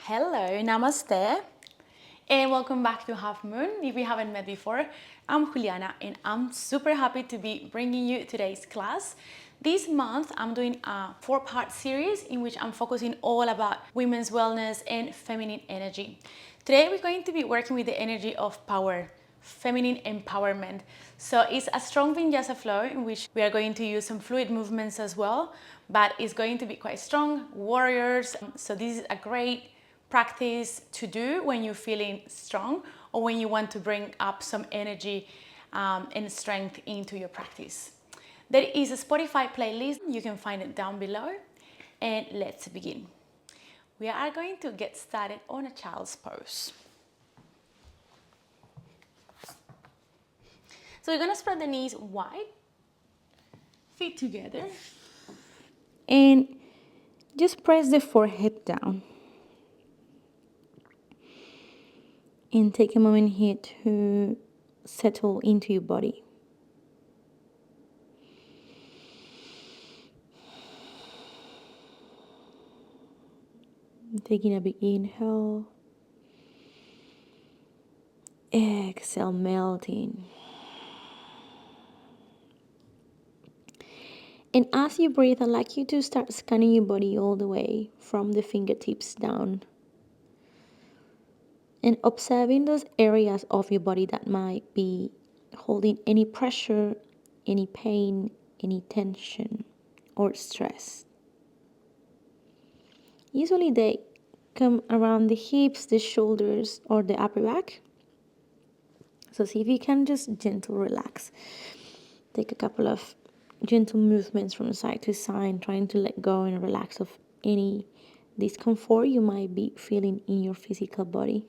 Hello, namaste, and welcome back to Half Moon. If we haven't met before, I'm Juliana, and I'm super happy to be bringing you today's class. This month, I'm doing a 4-part series in which I'm focusing all about women's wellness and feminine energy. Today, we're going to be working with the energy of power, feminine empowerment. So it's a strong Vinyasa flow in which we are going to use some fluid movements as well, but it's going to be quite strong, warriors. So this is a great practice to do when you're feeling strong or when you want to bring up some energy and strength into your practice. There is a Spotify playlist, you can find it down below, and let's begin. We are going to get started on a child's pose. So you're gonna spread the knees wide, feet together, and just press the forehead down. And take a moment here to settle into your body. Taking a big inhale. Exhale, melting. And as you breathe, I'd like you to start scanning your body all the way from the fingertips down. And observing those areas of your body that might be holding any pressure, any pain, any tension, or stress. Usually they come around the hips, the shoulders, or the upper back. So see if you can just gentle relax. Take a couple of gentle movements from side to side, trying to let go and relax of any discomfort you might be feeling in your physical body.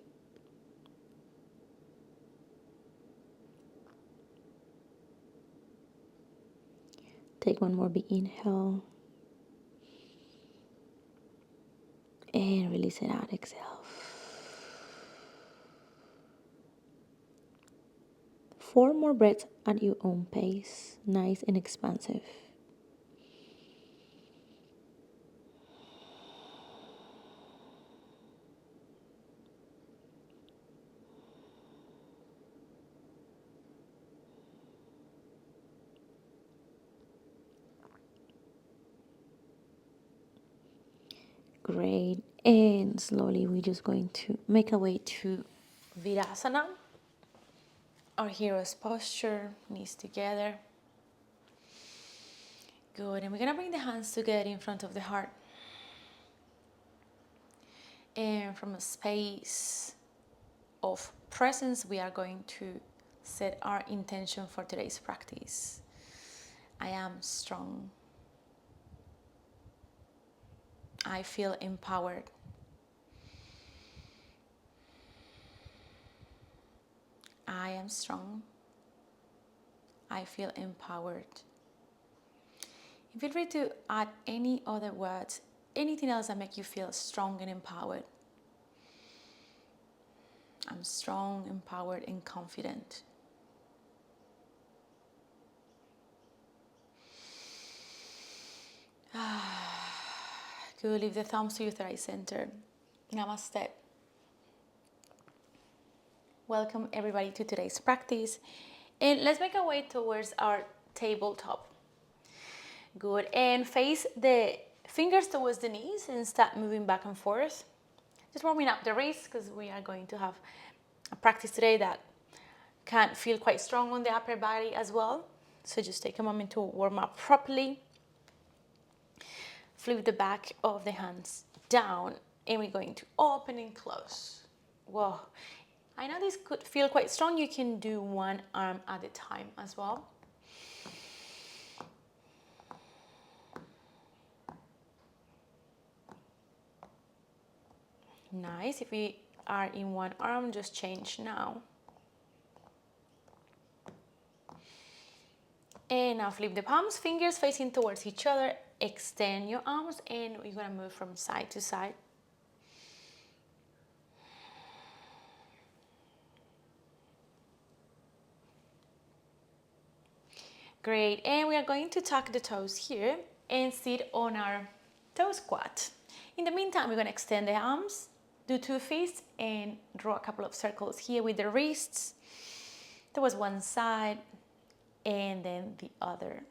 Take one more big inhale. And release it out, exhale. 4 more breaths at your own pace, nice and expansive. Great. And slowly we're just going to make our way to Virasana, our hero's posture, knees together. Good. And we're going to bring the hands together in front of the heart. And from a space of presence, we are going to set our intention for today's practice. I am strong. I feel empowered. I am strong. I feel empowered. Feel free to add any other words, anything else that make you feel strong and empowered. I'm strong, empowered, and confident. Good. Leave the thumbs to your thigh center. Namaste. Welcome everybody to today's practice. And let's make our way towards our tabletop. Good. And face the fingers towards the knees and start moving back and forth. Just warming up the wrists because we are going to have a practice today that can feel quite strong on the upper body as well. So just take a moment to warm up properly. Flip the back of the hands down and we're going to open and close. Whoa. I know this could feel quite strong. You can do one arm at a time as well. Nice. If we are in one arm, just change now. And now flip the palms, fingers facing towards each other. Extend your arms and we're going to move from side to side. Great. And we are going to tuck the toes here and sit on our toe squat. In the meantime, we're going to extend the arms Do 2 fists and draw a couple of circles here with the wrists. Towards one side and then the other.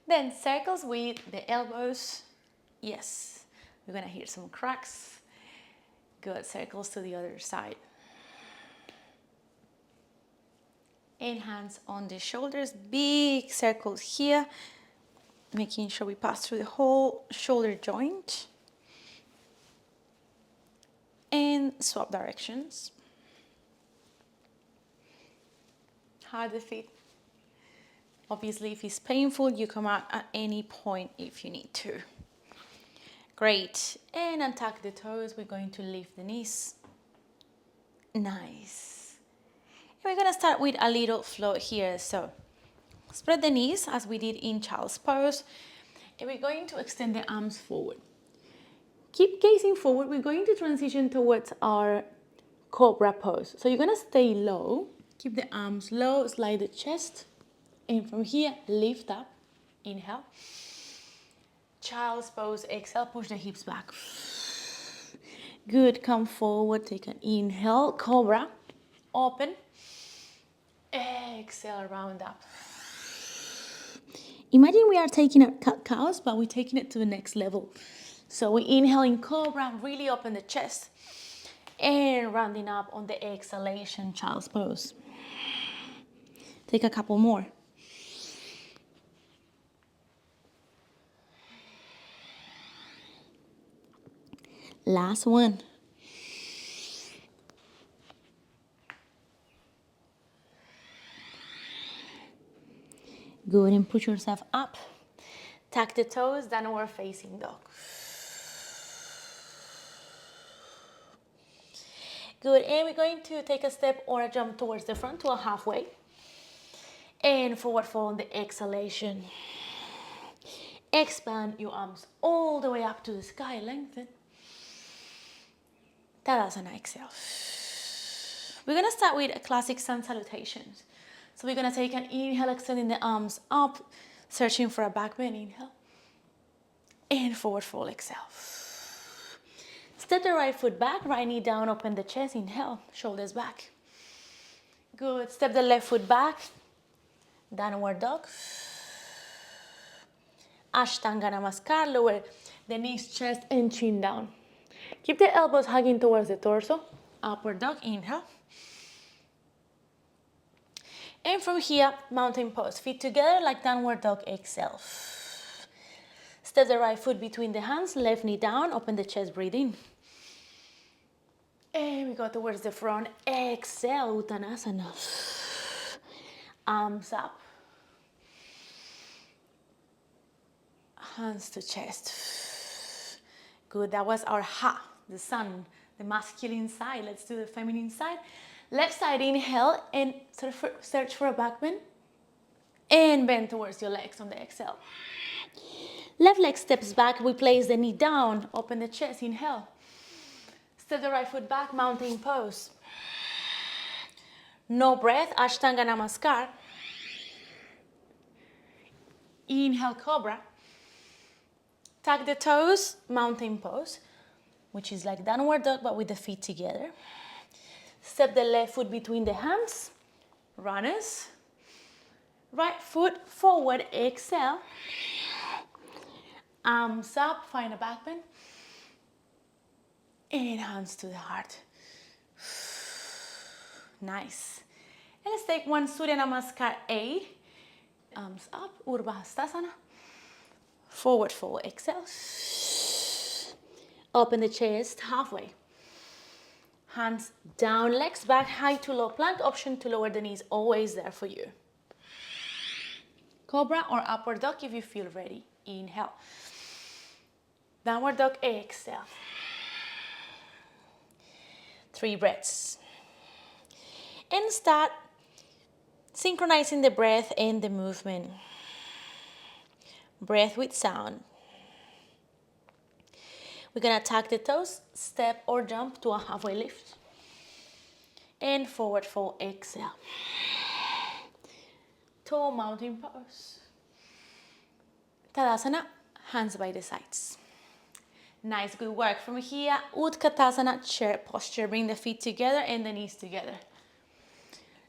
Then circles with the elbows. Yes, we're gonna hear some cracks. Good, circles to the other side. And hands on the shoulders, big circles here, making sure we pass through the whole shoulder joint. And swap directions. Hard the feet. Obviously, if it's painful, you come out at any point if you need to. Great. And untuck the toes. We're going to lift the knees. Nice. And we're going to start with a little flow here. So spread the knees as we did in child's pose. And we're going to extend the arms forward. Keep gazing forward. We're going to transition towards our cobra pose. So you're going to stay low. Keep the arms low, slide the chest. And from here, lift up. Inhale. Child's pose. Exhale, push the hips back. Good, come forward. Take an inhale. Cobra. Open. Exhale, round up. Imagine we are taking our cat-cows, but we're taking it to the next level. So we inhale in cobra, really open the chest. And rounding up on the exhalation, child's pose. Take a couple more. Last one. Good, and push yourself up. Tuck the toes, downward facing dog. Good, and we're going to take a step or a jump towards the front to a halfway. And forward fold on the exhalation. Expand your arms all the way up to the sky, lengthen. Tadasana, exhale. We're gonna start with a classic sun salutations. So we're gonna take an inhale, extending the arms up, searching for a back bend, inhale. And forward fold, exhale. Step the right foot back, right knee down, open the chest, inhale, shoulders back. Good, step the left foot back, downward dog. Ashtanga Namaskar, lower the knees, chest, and chin down. Keep the elbows hugging towards the torso. Upward dog, inhale. And from here, mountain pose. Feet together like downward dog, exhale. Step the right foot between the hands, left knee down, open the chest, breathe in. And we go towards the front, exhale, Uttanasana. Arms up. Hands to chest. Good, that was our ha, the sun, the masculine side. Let's do the feminine side. Left side, inhale, and search for a back bend. And bend towards your legs on the exhale. Left leg steps back, we place the knee down, open the chest, inhale. Step the right foot back, mountain pose. No breath, Ashtanga Namaskar. Inhale, cobra. Tuck the toes, mountain pose, which is like downward dog, but with the feet together. Step the left foot between the hands, runners. Right foot forward, exhale. Arms up, find a back bend. And hands to the heart. Nice. And let's take one Surya Namaskar A. Arms up, Urdhva Hastasana. Forward fold, exhale. Open the chest halfway. Hands down, legs back, high to low plank. Option to lower the knees, always there for you. Cobra or upward dog if you feel ready. Inhale. Downward dog, exhale. 3 breaths. And start synchronizing the breath and the movement. Breath with sound. We're gonna tuck the toes, step or jump to a halfway lift. And forward fold, exhale. Tall mountain pose. Tadasana, hands by the sides. Nice, good work. From here, Utkatasana, chair posture. Bring the feet together and the knees together.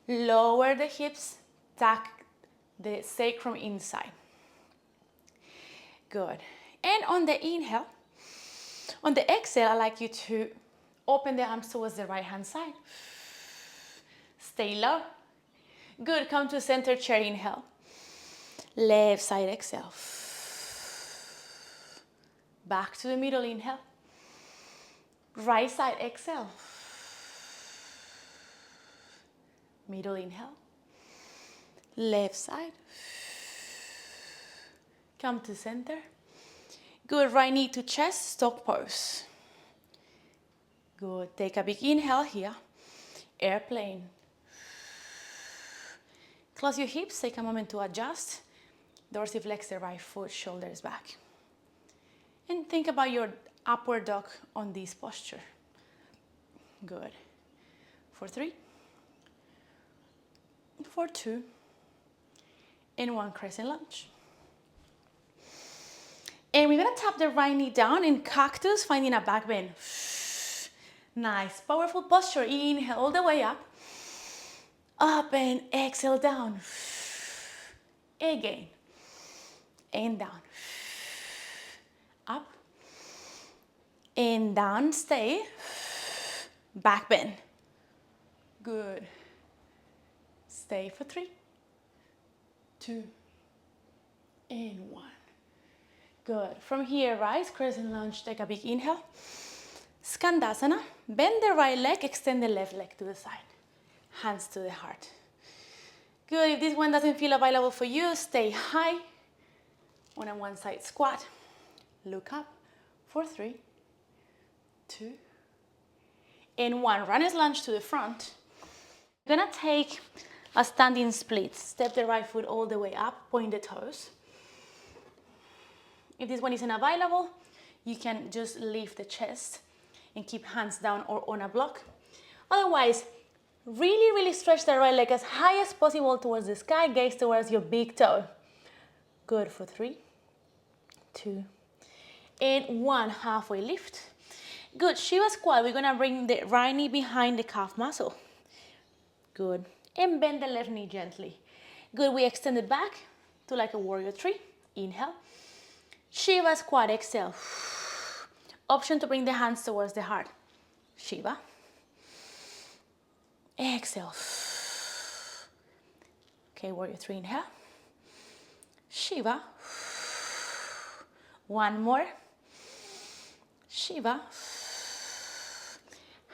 Lower the hips, tuck the sacrum inside. Good. And on the inhale, on the exhale, I'd like you to open the arms towards the right hand side. Stay low. Good, come to center chair, inhale. Left side, exhale. Back to the middle, inhale. Right side, exhale. Middle, inhale. Left side. Come to center. Good, right knee to chest, stock pose. Good, take a big inhale here. Airplane. Close your hips, take a moment to adjust. Dorsiflex the right foot, shoulders back. And think about your upward dog on this posture. Good. For 3, for 2, and 1 crescent lunge. And we're gonna tap the right knee down in cactus, finding a back bend. Nice, powerful posture. Inhale all the way up. Up and exhale down. Again. And down. Up. And down, stay. Back bend. Good. Stay for 3, 2, and 1. Good. From here, rise, crescent lunge, take a big inhale. Skandasana, bend the right leg, extend the left leg to the side. Hands to the heart. Good, if this one doesn't feel available for you, stay high on a one side squat. Look up for 3, 2, and 1. Runner's lunge to the front. You're gonna take a standing split. Step the right foot all the way up, point the toes. If this one isn't available, you can just lift the chest and keep hands down or on a block. Otherwise, really stretch the right leg as high as possible towards the sky, gaze towards your big toe. Good, for 3, 2, and 1. Halfway lift. Good, Shiva squat. We're gonna bring the right knee behind the calf muscle. Good, and bend the left knee gently. Good, we extend it back to like a warrior 3. Inhale. Shiva squat, exhale. Option to bring the hands towards the heart. Shiva. Exhale. Okay, warrior 3, inhale. Shiva. 1 more. Shiva.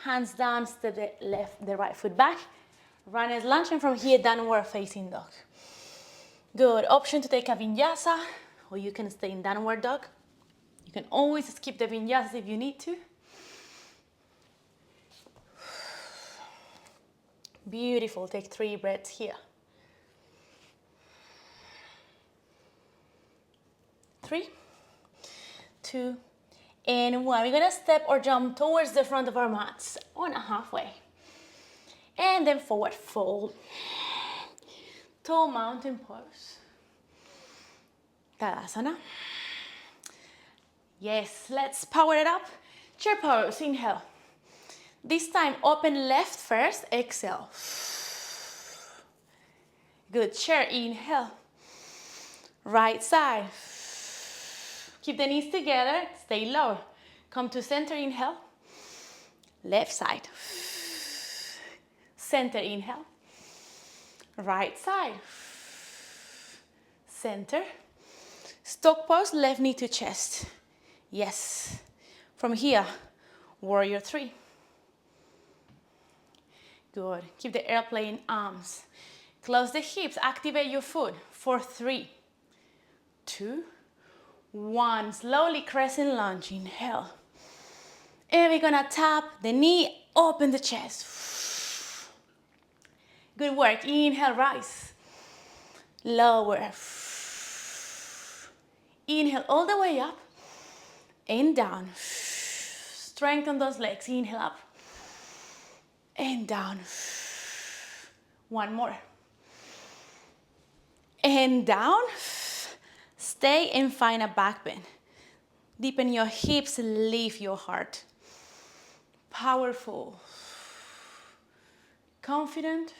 Hands down, step the right foot back. Runner's lunge, and from here, downward facing dog. Good, option to take a vinyasa, or you can stay in downward dog. You can always skip the vinyasa if you need to. Beautiful, take 3 breaths here. 3, 2, and 1. We're gonna step or jump towards the front of our mats on a halfway. And then forward fold. Tall mountain pose. Tadasana. Yes, let's power it up. Chair pose, inhale. This time, open left first, exhale. Good, chair, inhale. Right side. Keep the knees together, stay low. Come to center, inhale. Left side. Center, inhale. Right side. Center. Stock pose, left knee to chest. Yes. From here, warrior 3. Good. Keep the airplane arms. Close the hips, activate your foot for 3, 2, 1. Slowly crescent lunge, inhale. And we're gonna tap the knee, open the chest. Good work, inhale, rise. Lower. Inhale all the way up and down. Strengthen those legs, inhale up and down. 1 more. And down. Stay and find a back bend. Deepen your hips, lift your heart. Powerful, confident,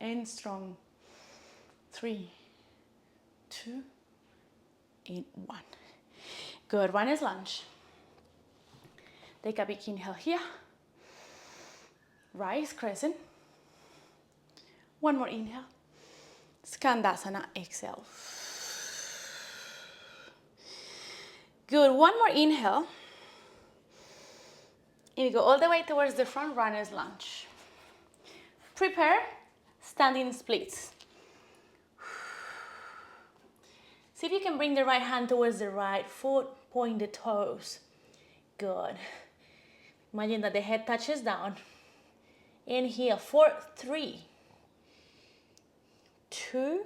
and strong. 3, 2, and 1. Good, runners lunge. Take a big inhale here. Rise, crescent. One more inhale. Skandasana, exhale. Good, one more inhale. And we go all the way towards the front, runner's lunge. Prepare, standing splits. See if you can bring the right hand towards the right foot, point the toes. Good. Imagine that the head touches down. Inhale, 4, 3, 2,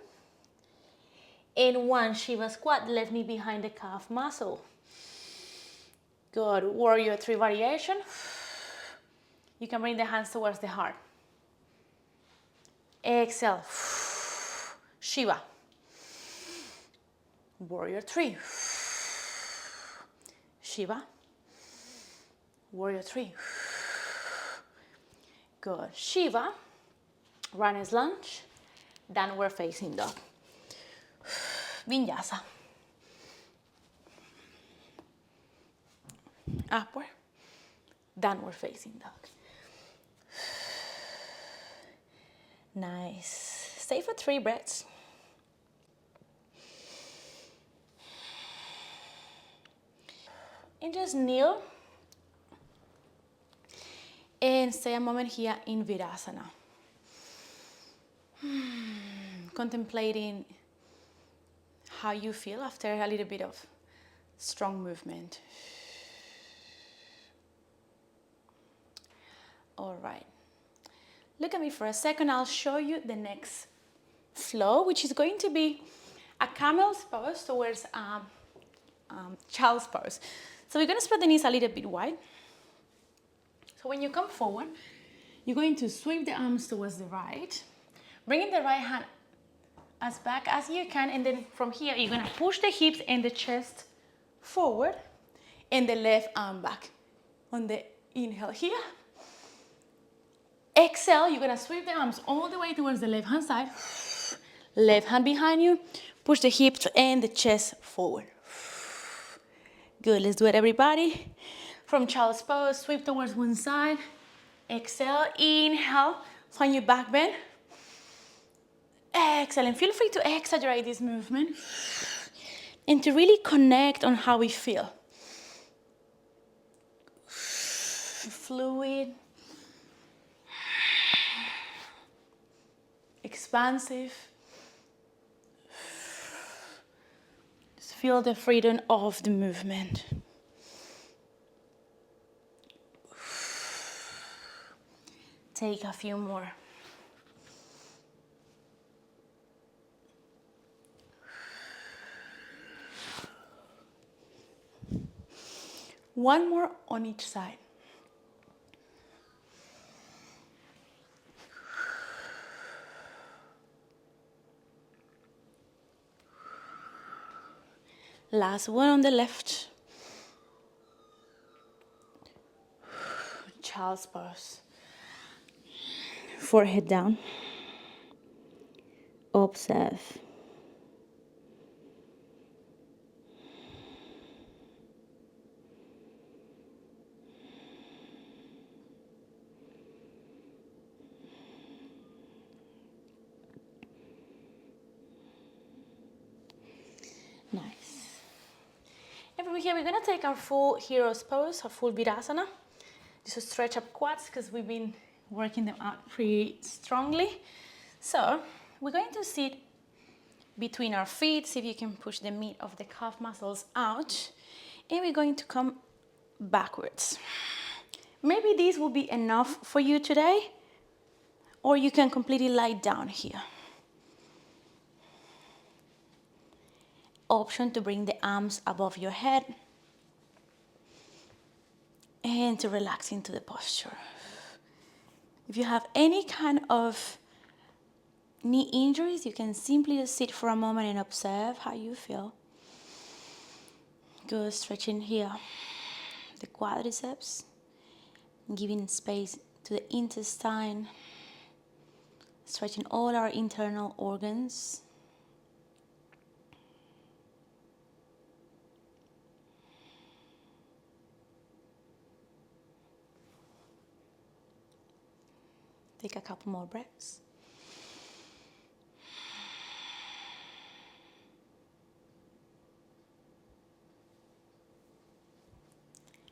and 1. Shiva squat, left knee behind the calf muscle. Good, warrior 3 variation. You can bring the hands towards the heart. Exhale, Shiva. Warrior 3. Shiva. Warrior 3. Good, Shiva. Runner's lunge. Downward facing dog. Vinyasa. Upward. Downward facing dog. Nice. Stay for 3 breaths. And just kneel. And stay a moment here in Virasana. Contemplating how you feel after a little bit of strong movement. All right. Look at me for a second. I'll show you the next flow, which is going to be a camel's pose towards child's pose. So we're going to spread the knees a little bit wide. So when you come forward, you're going to sweep the arms towards the right, bringing the right hand as back as you can, and then from here, you're going to push the hips and the chest forward, and the left arm back. On the inhale here. Exhale, you're going to sweep the arms all the way towards the left hand side. Left hand behind you. Push the hips and the chest forward. Good, let's do it, everybody. From child's pose, sweep towards one side. Exhale, inhale, find your back bend. Excellent, feel free to exaggerate this movement and to really connect on how we feel. Fluid, expansive. Just feel the freedom of the movement. Take a few more. One more on each side. Last one on the left. Child's pose. Forehead down. Observe. Nice. And from here, we're going to take our full hero's pose, our full Virasana. Just to stretch up quads because we've been working them out pretty strongly. So we're going to sit between our feet. See if you can push the meat of the calf muscles out. And we're going to come backwards. Maybe this will be enough for you today, or you can completely lie down here. Option to bring the arms above your head and to relax into the posture. If you have any kind of knee injuries, you can simply just sit for a moment and observe how you feel. Good, stretching here the quadriceps, giving space to the intestine, stretching all our internal organs. Take a couple more breaths.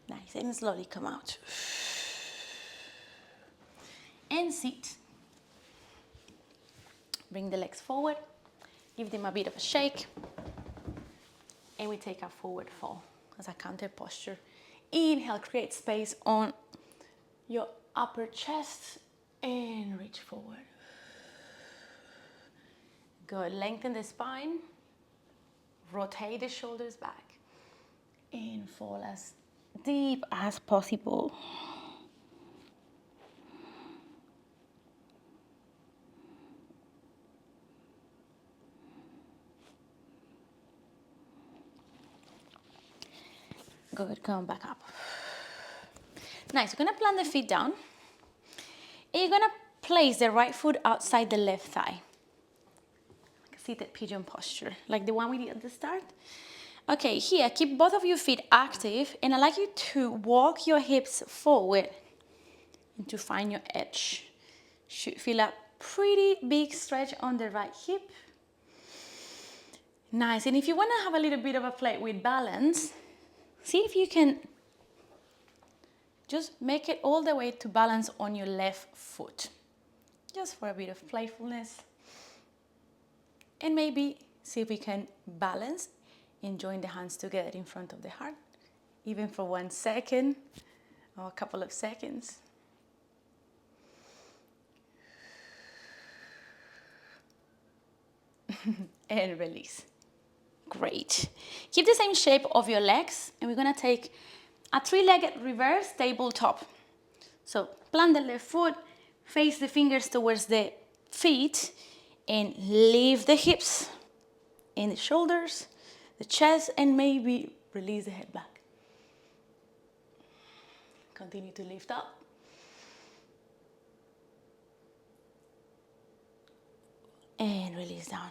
Nice, and slowly come out. And sit. Bring the legs forward, give them a bit of a shake, and we take a forward fold as a counter posture. Inhale, create space on your upper chest and reach forward. Good, lengthen the spine, rotate the shoulders back, and fall as deep as possible. Good, come back up. Nice, you're gonna plant the feet down. And you're gonna place the right foot outside the left thigh. Like a seated pigeon posture, like the one we did at the start. Okay, here, keep both of your feet active, and I'd like you to walk your hips forward and to find your edge. Should feel a pretty big stretch on the right hip. Nice, and if you wanna have a little bit of a play with balance, see if you can just make it all the way to balance on your left foot. Just for a bit of playfulness. And maybe see if we can balance and join the hands together in front of the heart, even for 1 second or a couple of seconds. And release. Great. Keep the same shape of your legs, and we're gonna take a 3-legged reverse tabletop. So plant the left foot, face the fingers towards the feet, and lift the hips and the shoulders, the chest, and maybe release the head back. Continue to lift up. And release down.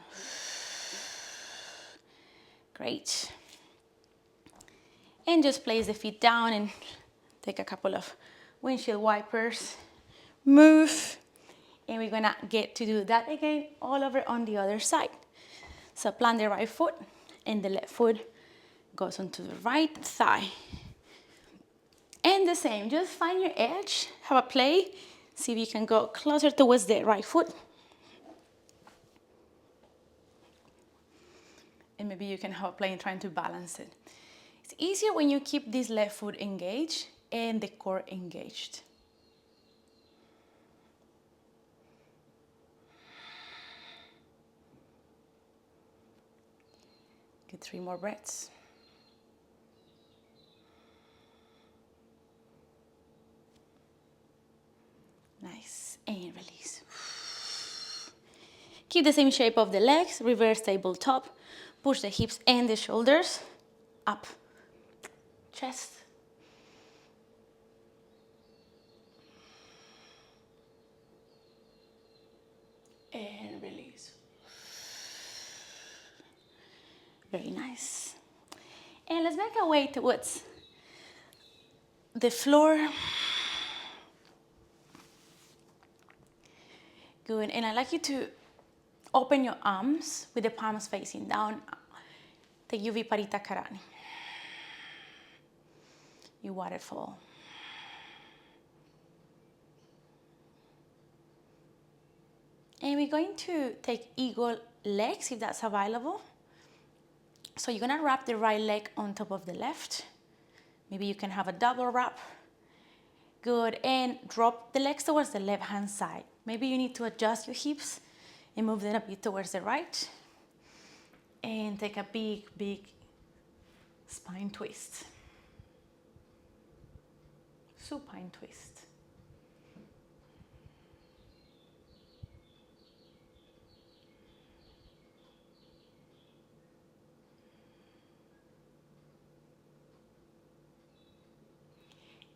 Great. And just place the feet down and take a couple of windshield wipers. Move. And we're gonna get to do that again all over on the other side. So plant the right foot and the left foot goes onto the right thigh. And the same, just find your edge, have a play. See if you can go closer towards the right foot. And maybe you can have a play in trying to balance it. It's easier when you keep this left foot engaged and the core engaged. Get 3 more breaths. Nice, and release. Keep the same shape of the legs, reverse tabletop. Push the hips and the shoulders up. Chest. And release. Very nice. And let's make our way towards the floor. Good, and I'd like you to open your arms with the palms facing down. Take your Viparita Karani. Your waterfall. And we're going to take eagle legs if that's available. So you're gonna wrap the right leg on top of the left. Maybe you can have a double wrap. Good, and drop the legs towards the left hand side. Maybe you need to adjust your hips and move them a bit towards the right. And take a big, big spine twist. Supine twist.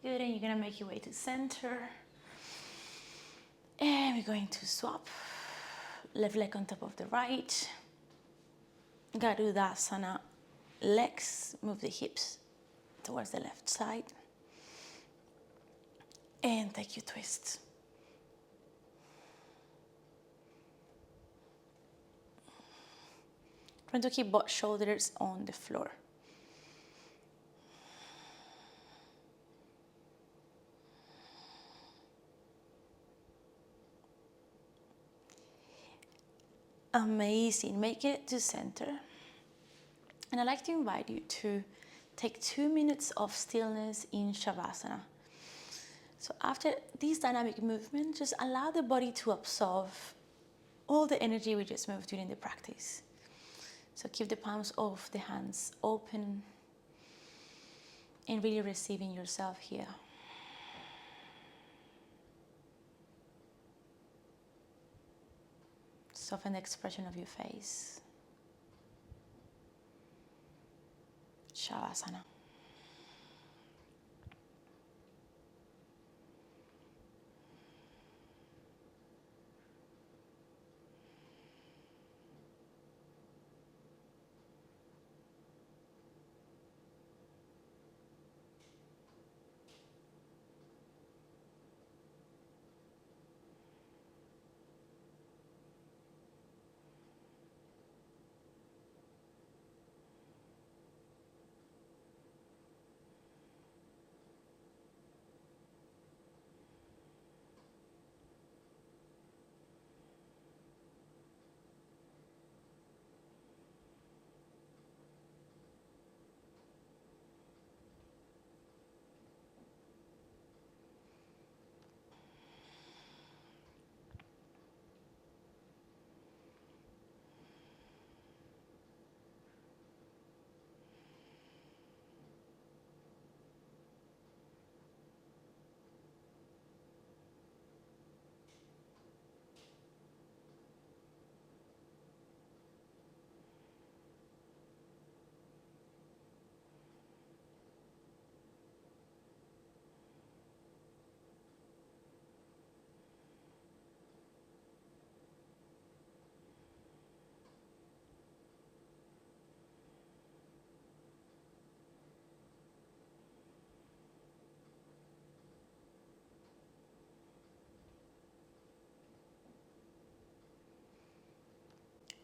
Good, and you're gonna make your way to center. And we're going to swap. Left leg on top of the right. Garudasana. Legs, move the hips towards the left side. And take your twist. Trying to keep both shoulders on the floor. Amazing. Make it to center. And I'd like to invite you to take 2 minutes of stillness in Shavasana. So after this dynamic movement, just allow the body to absorb all the energy we just moved during the practice. So keep the palms of the hands open and really receiving yourself here. Soften the expression of your face. Shavasana.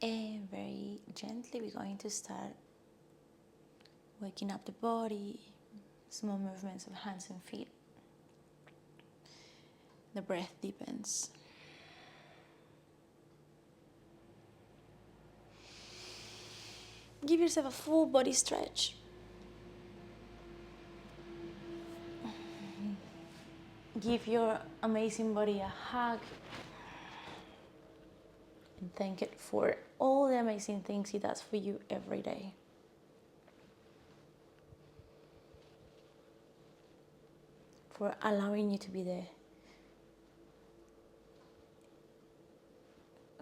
And very gently, we're going to start waking up the body, small movements of hands and feet. The breath deepens. Give yourself a full body stretch. Give your amazing body a hug. And thank it for all the amazing things it does for you every day. For allowing you to be there.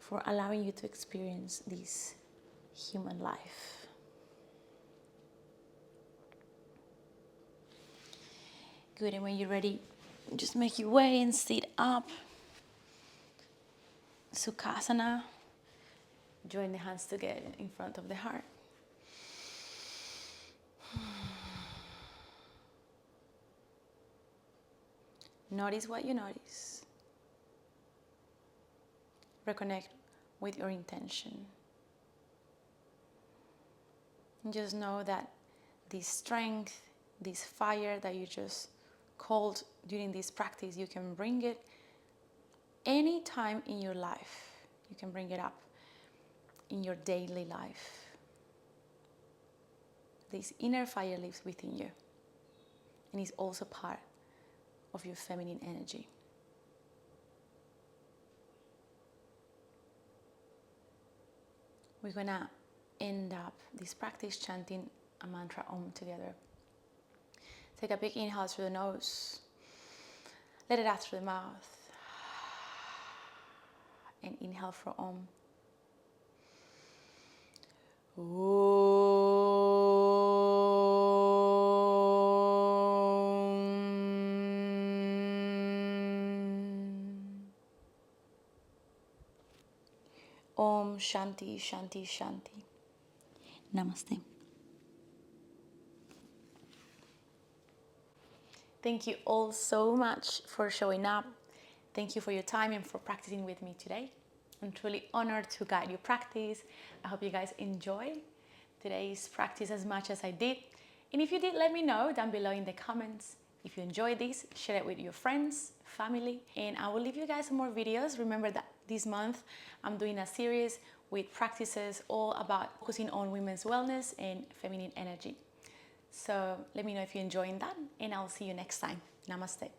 For allowing you to experience this human life. Good, and when you're ready, just make your way and sit up. Sukhasana. Join the hands together in front of the heart. Notice what you notice. Reconnect with your intention. And just know that this strength, this fire that you just called during this practice, you can bring it any time in your life. You can bring it up in your daily life. This inner fire lives within you and is also part of your feminine energy. We're gonna end up this practice chanting a mantra Om together. Take a big inhale through the nose. Let it out through the mouth. And inhale for Om. Om. Om Shanti Shanti Shanti. Namaste. Thank you all so much for showing up. Thank you for your time and for practicing with me today. I'm truly honored to guide your practice. I hope you guys enjoy today's practice as much as I did. And if you did, let me know down below in the comments. If you enjoyed this, share it with your friends, family, and I will leave you guys some more videos. Remember that this month I'm doing a series with practices all about focusing on women's wellness and feminine energy. So let me know if you're enjoying that, and I'll see you next time. Namaste.